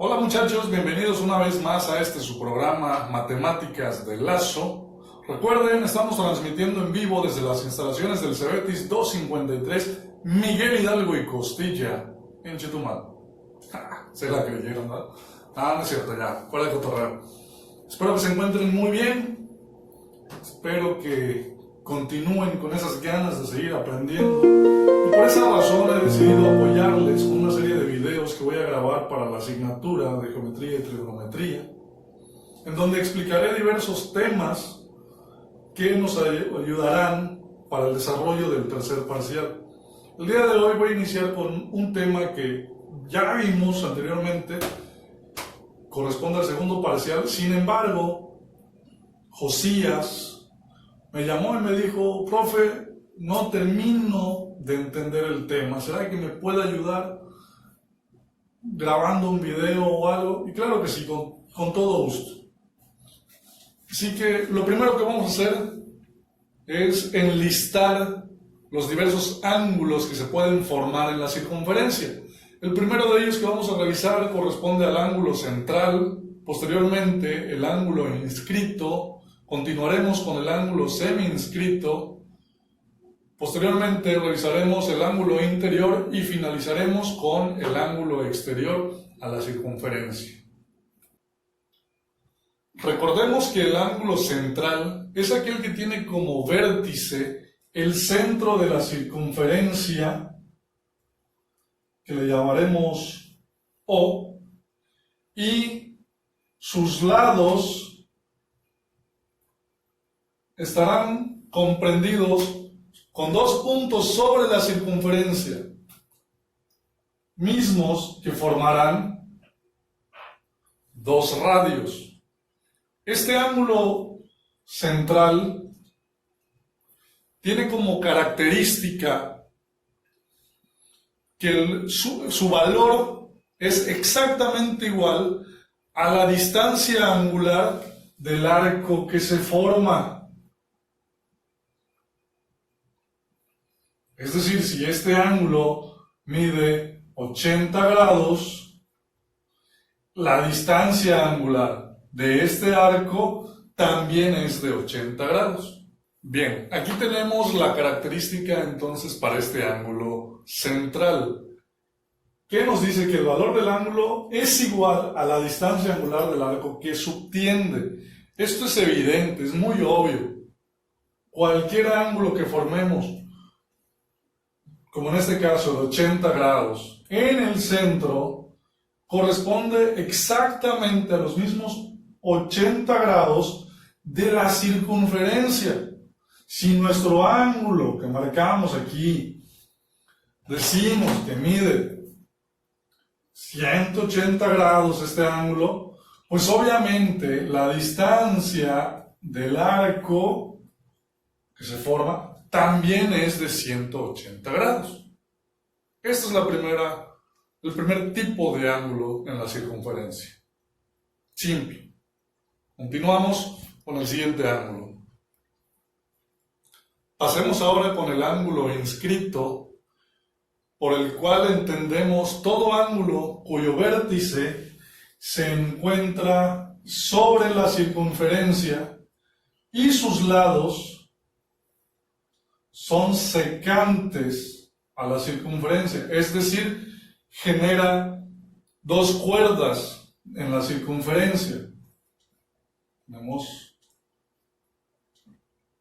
Hola muchachos, bienvenidos una vez más a su programa Matemáticas de Lazo. Recuerden, estamos transmitiendo en vivo desde las instalaciones del Cebetis 253 Miguel Hidalgo y Costilla en Chetumal. Se la creyeron, ¿no? No es cierto, ya, fuera de cotorreo. Espero que se encuentren muy bien. Espero que continúen con esas ganas de seguir aprendiendo. Y por esa razón he decidido apoyarles con una serie de videos que voy a grabar para la asignatura de Geometría y Trigonometría, en donde explicaré diversos temas que nos ayudarán para el desarrollo del tercer parcial. El día de hoy voy a iniciar con un tema que ya vimos anteriormente, corresponde al segundo parcial. Sin embargo, Josías me llamó y me dijo: profe, no termino de entender el tema, ¿será que me puede ayudar grabando un video o algo? Y claro que sí, con todo gusto. Así que lo primero que vamos a hacer es enlistar los diversos ángulos que se pueden formar en la circunferencia. El primero de ellos que vamos a revisar corresponde al ángulo central, posteriormente el ángulo inscrito, continuaremos con el ángulo semi-inscrito, posteriormente revisaremos el ángulo interior y finalizaremos con el ángulo exterior a la circunferencia. Recordemos que el ángulo central es aquel que tiene como vértice el centro de la circunferencia, que le llamaremos O, y sus lados estarán comprendidos con dos puntos sobre la circunferencia, mismos que formarán dos radios. Este ángulo central tiene como característica que su valor es exactamente igual a la distancia angular del arco que se forma. Es decir, si este ángulo mide 80 grados, la distancia angular de este arco también es de 80 grados. Bien, aquí tenemos la característica entonces para este ángulo central, que nos dice que el valor del ángulo es igual a la distancia angular del arco que subtiende. Esto es evidente, es muy obvio. Cualquier ángulo que formemos, como en este caso de 80 grados, en el centro, corresponde exactamente a los mismos 80 grados de la circunferencia. Si nuestro ángulo que marcamos aquí decimos que mide 180 grados este ángulo, pues obviamente la distancia del arco que se forma también es de 180 grados. Este es el primer tipo de ángulo en la circunferencia. Simple. Continuamos con el siguiente ángulo. Pasemos ahora con el ángulo inscrito, por el cual entendemos todo ángulo cuyo vértice se encuentra sobre la circunferencia y sus lados son secantes a la circunferencia, es decir, genera dos cuerdas en la circunferencia. Tenemos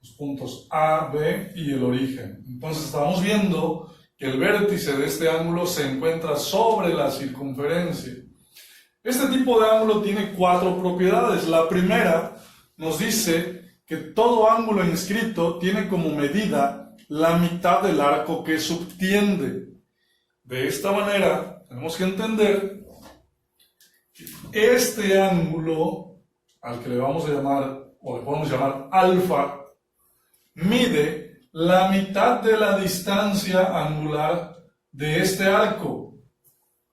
los puntos A, B y el origen. Entonces estamos viendo que el vértice de este ángulo se encuentra sobre la circunferencia. Este tipo de ángulo tiene cuatro propiedades. La primera nos dice que todo ángulo inscrito tiene como medida la mitad del arco que subtiende. De esta manera, tenemos que entender que este ángulo, al que le vamos a llamar, o le podemos llamar alfa, mide la mitad de la distancia angular de este arco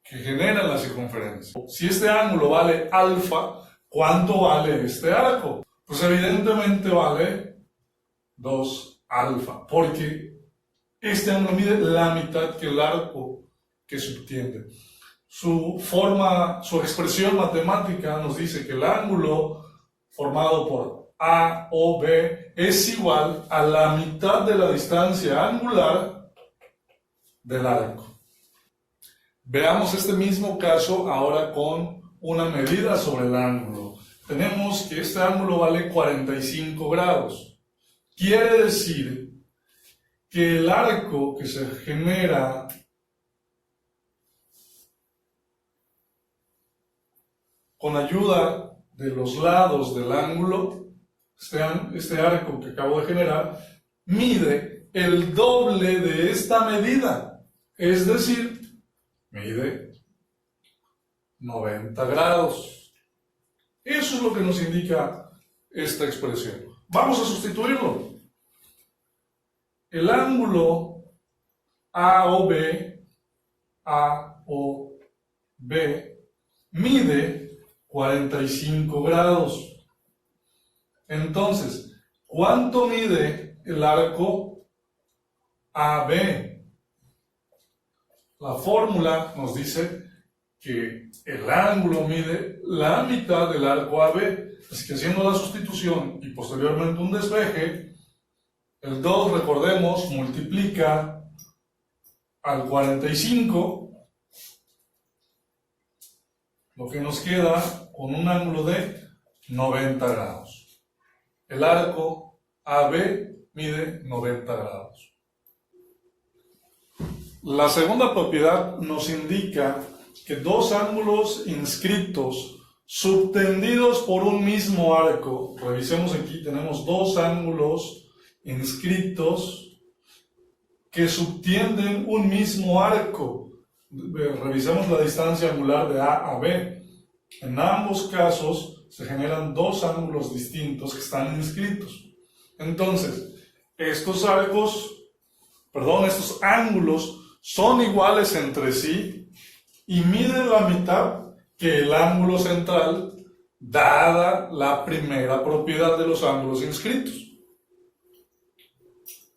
que genera la circunferencia. Si este ángulo vale alfa, ¿cuánto vale este arco? Pues evidentemente vale 2 alfa, porque este ángulo mide la mitad que el arco que subtiende. su expresión matemática nos dice que el ángulo formado por A o B es igual a la mitad de la distancia angular del arco. Veamos este mismo caso ahora con una medida sobre el ángulo. Tenemos que este ángulo vale 45 grados. Quiere decir que el arco que se genera con ayuda de los lados del ángulo, este arco que acabo de generar, mide el doble de esta medida, es decir, mide 90 grados. Eso es lo que nos indica esta expresión. Vamos a sustituirlo. El ángulo AOB mide 45 grados. Entonces, ¿cuánto mide el arco AB? La fórmula nos dice que el ángulo mide la mitad del arco AB. Así que haciendo la sustitución y posteriormente un despeje, el 2, recordemos, multiplica al 45, lo que nos queda con un ángulo de 90 grados. El arco AB mide 90 grados. La segunda propiedad nos indica que dos ángulos inscritos subtendidos por un mismo arco, revisemos aquí, tenemos dos ángulos inscritos que subtienden un mismo arco. Revisemos la distancia angular de A a B. En ambos casos se generan dos ángulos distintos que están inscritos. Entonces, estos ángulos son iguales entre sí y miden la mitad que el ángulo central, dada la primera propiedad de los ángulos inscritos.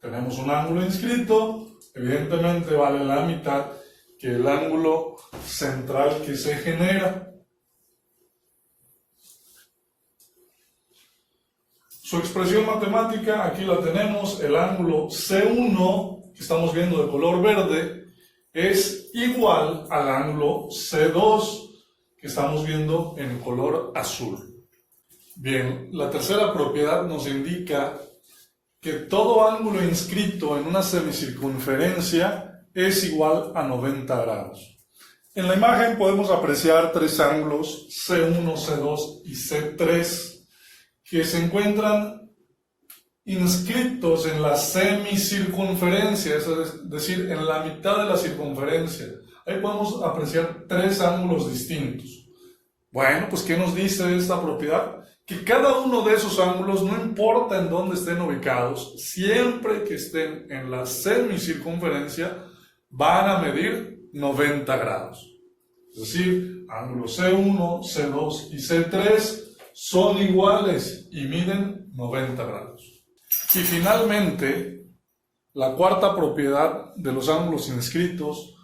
Tenemos un ángulo inscrito, evidentemente vale la mitad que el ángulo central que se genera. Su expresión matemática, aquí la tenemos, el ángulo C1, que estamos viendo de color verde, es igual al ángulo C2, que estamos viendo en color azul. Bien, la tercera propiedad nos indica que todo ángulo inscrito en una semicircunferencia es igual a 90 grados. En la imagen podemos apreciar tres ángulos, C1, C2 y C3, que se encuentran inscritos en la semicircunferencia, es decir, en la mitad de la circunferencia. Ahí podemos apreciar tres ángulos distintos. Bueno, pues ¿qué nos dice esta propiedad? Que cada uno de esos ángulos, no importa en dónde estén ubicados, siempre que estén en la semicircunferencia, van a medir 90 grados. Es decir, ángulos C1, C2 y C3 son iguales y miden 90 grados. Y finalmente, la cuarta propiedad de los ángulos inscritos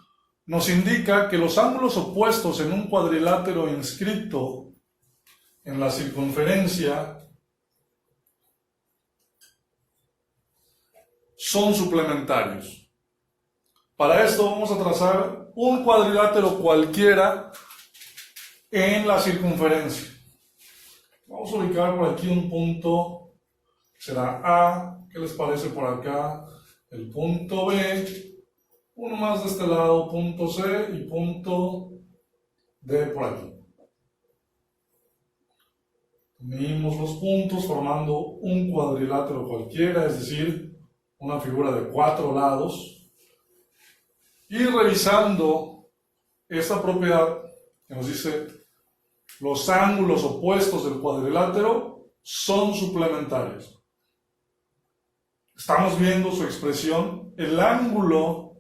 nos indica que los ángulos opuestos en un cuadrilátero inscrito en la circunferencia son suplementarios. Para esto vamos a trazar un cuadrilátero cualquiera en la circunferencia. Vamos a ubicar por aquí un punto, será A, ¿qué les parece por acá? El punto B, uno más de este lado, punto C, y punto D por aquí. Unimos los puntos formando un cuadrilátero cualquiera, es decir, una figura de 4 lados. Y revisando esta propiedad que nos dice los ángulos opuestos del cuadrilátero son suplementarios. Estamos viendo su expresión, el ángulo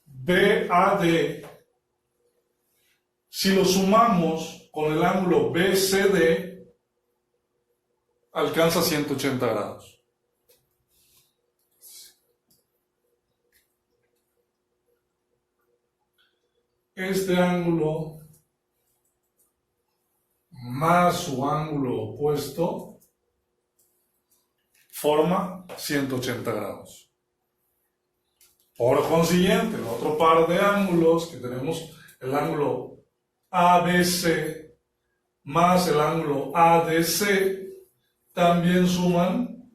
BAD, si lo sumamos con el ángulo BCD, alcanza 180 grados. este ángulo más su ángulo opuesto forma 180 grados. Por consiguiente, el otro par de ángulos que tenemos, el ángulo ABC más el ángulo ADC, también suman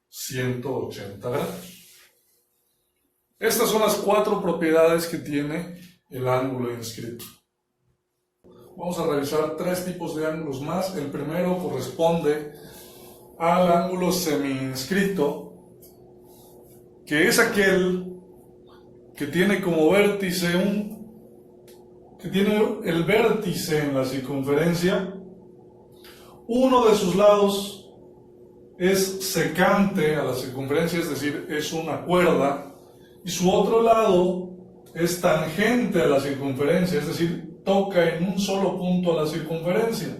180 grados. Estas son las 4 propiedades que tiene el ángulo inscrito. Vamos a revisar 3 tipos de ángulos más. El primero corresponde al ángulo semi-inscrito, que es aquel que tiene como vértice que tiene el vértice en la circunferencia. Uno de sus lados es secante a la circunferencia, es decir, es una cuerda, y su otro lado es tangente a la circunferencia, es decir, toca en un solo punto a la circunferencia.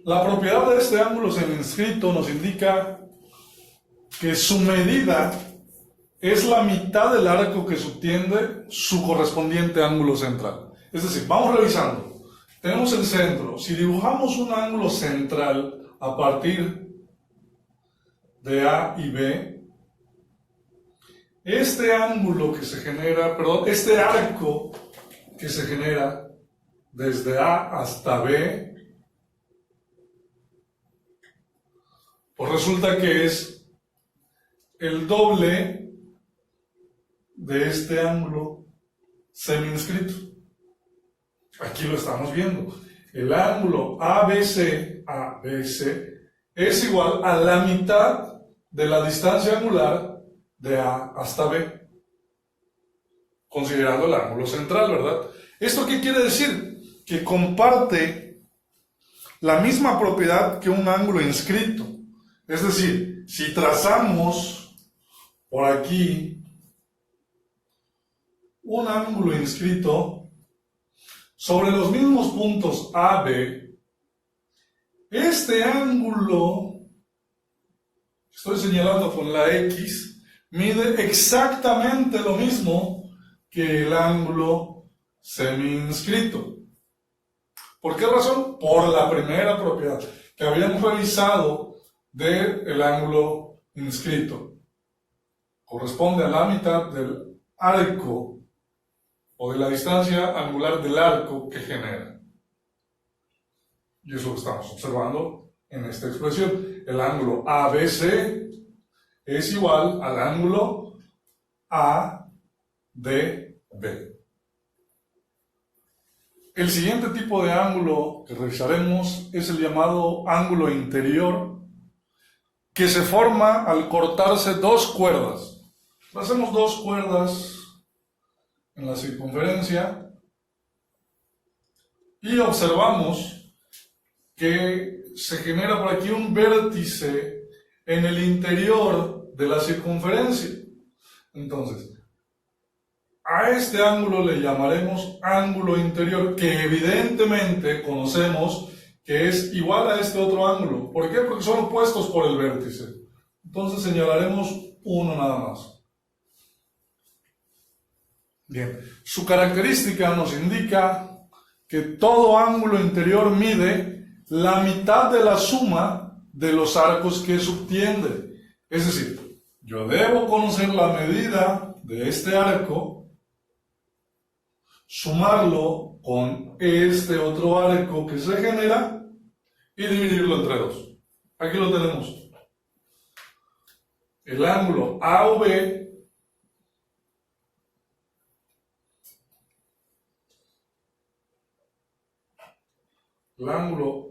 La propiedad de este ángulo semi-inscrito nos indica que su medida es la mitad del arco que subtiende su correspondiente ángulo central. Es decir, vamos revisando. Tenemos el centro. Si dibujamos un ángulo central a partir de A y B, este ángulo que se genera, este arco que se genera desde A hasta B, pues resulta que es el doble de este ángulo semi-inscrito. Aquí lo estamos viendo. El ángulo ABC es igual a la mitad de la distancia angular de A hasta B, considerando el ángulo central, ¿verdad? ¿Esto qué quiere decir? Que comparte la misma propiedad que un ángulo inscrito. Es decir, si trazamos por aquí un ángulo inscrito sobre los mismos puntos AB, este ángulo, estoy señalando con la X, mide exactamente lo mismo que el ángulo semi-inscrito. ¿Por qué razón? Por la primera propiedad que habíamos revisado del ángulo inscrito. Corresponde a la mitad del arco o de la distancia angular del arco que genera. Y eso lo estamos observando en esta expresión. El ángulo ABC es igual al ángulo ADB. El siguiente tipo de ángulo que revisaremos es el llamado ángulo interior, que se forma al cortarse 2 cuerdas. Hacemos 2 cuerdas en la circunferencia y observamos que se genera por aquí un vértice en el interior de la circunferencia. Entonces, a este ángulo le llamaremos ángulo interior, que evidentemente conocemos que es igual a este otro ángulo. ¿Por qué? Porque son opuestos por el vértice. Entonces señalaremos uno nada más. Bien, su característica nos indica que todo ángulo interior mide la mitad de la suma de los arcos que subtiende. Es decir, yo debo conocer la medida de este arco, sumarlo con este otro arco que se genera y dividirlo entre 2. Aquí lo tenemos. El ángulo AOB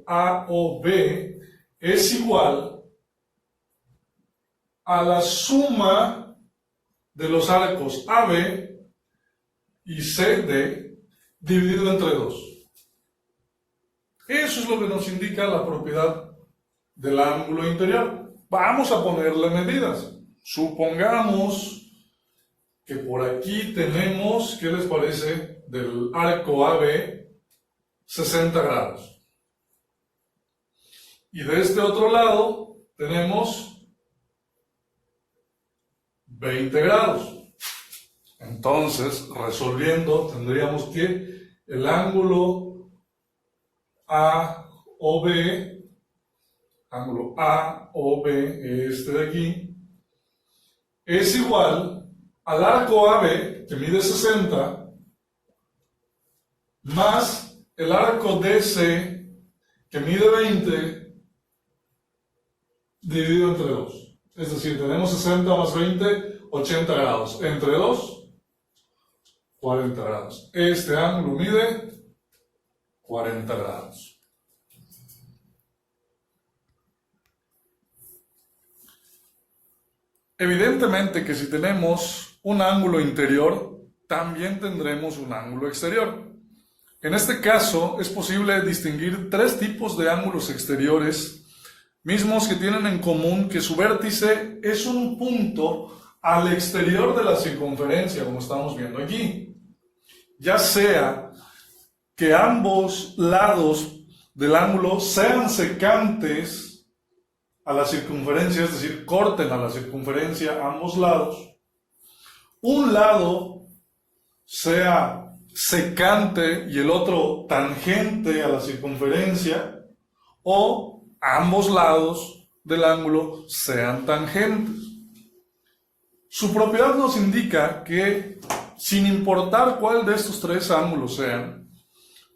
AOB es igual a la suma de los arcos AB y CD dividido entre 2. Eso es lo que nos indica la propiedad del ángulo interior. Vamos a ponerle medidas. Supongamos que por aquí tenemos, ¿qué les parece? Del arco AB, 60 grados. Y de este otro lado tenemos 20 grados. Entonces, resolviendo, tendríamos que el ángulo AOB, este de aquí, es igual al arco AB, que mide 60, más el arco DC, que mide 20, dividido entre 2. Es decir, tenemos 60 más 20, 80 grados. Entre 2, 40 grados. Este ángulo mide 40 grados. Evidentemente que si tenemos un ángulo interior, también tendremos un ángulo exterior. En este caso, es posible distinguir tres tipos de ángulos exteriores, mismos que tienen en común que su vértice es un punto al exterior de la circunferencia, como estamos viendo aquí. Ya sea que ambos lados del ángulo sean secantes a la circunferencia, es decir, corten a la circunferencia ambos lados, un lado sea secante y el otro tangente a la circunferencia, o ambos lados del ángulo sean tangentes. Su propiedad nos indica que, sin importar cuál de estos tres ángulos sean,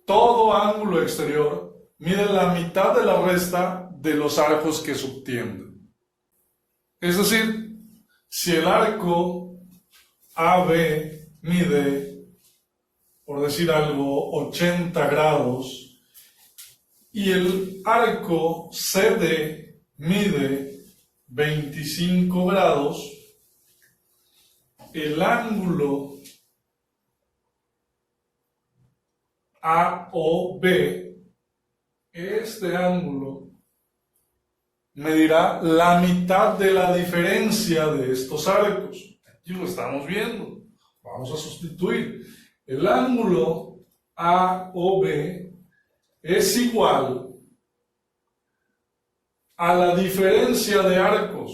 todo ángulo exterior mide la mitad de la resta de los arcos que subtienden. Es decir, si el arco AB mide, por decir algo, 80 grados y el arco CD mide 25 grados, el ángulo AOB, este ángulo, medirá la mitad de la diferencia de estos arcos. Aquí lo estamos viendo. Vamos a sustituir. El ángulo AOB es igual a la diferencia de arcos,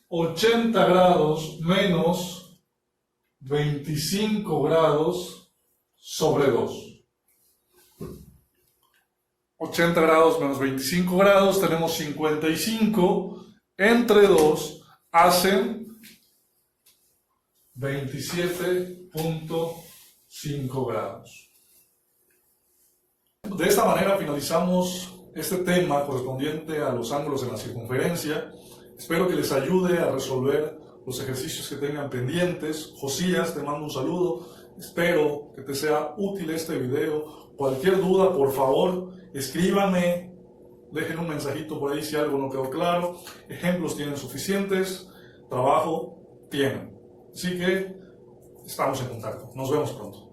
80 grados menos 25 grados sobre 2. 80 grados menos 25 grados, tenemos 55, entre 2 hacen 27.5 grados. De esta manera finalizamos este tema correspondiente a los ángulos en la circunferencia. Espero que les ayude a resolver los ejercicios que tengan pendientes. Josías, te mando un saludo. Espero que te sea útil este video. Cualquier duda, por favor, escríbanme, dejen un mensajito por ahí si algo no quedó claro. Ejemplos tienen suficientes, trabajo tienen. Así que estamos en contacto. Nos vemos pronto.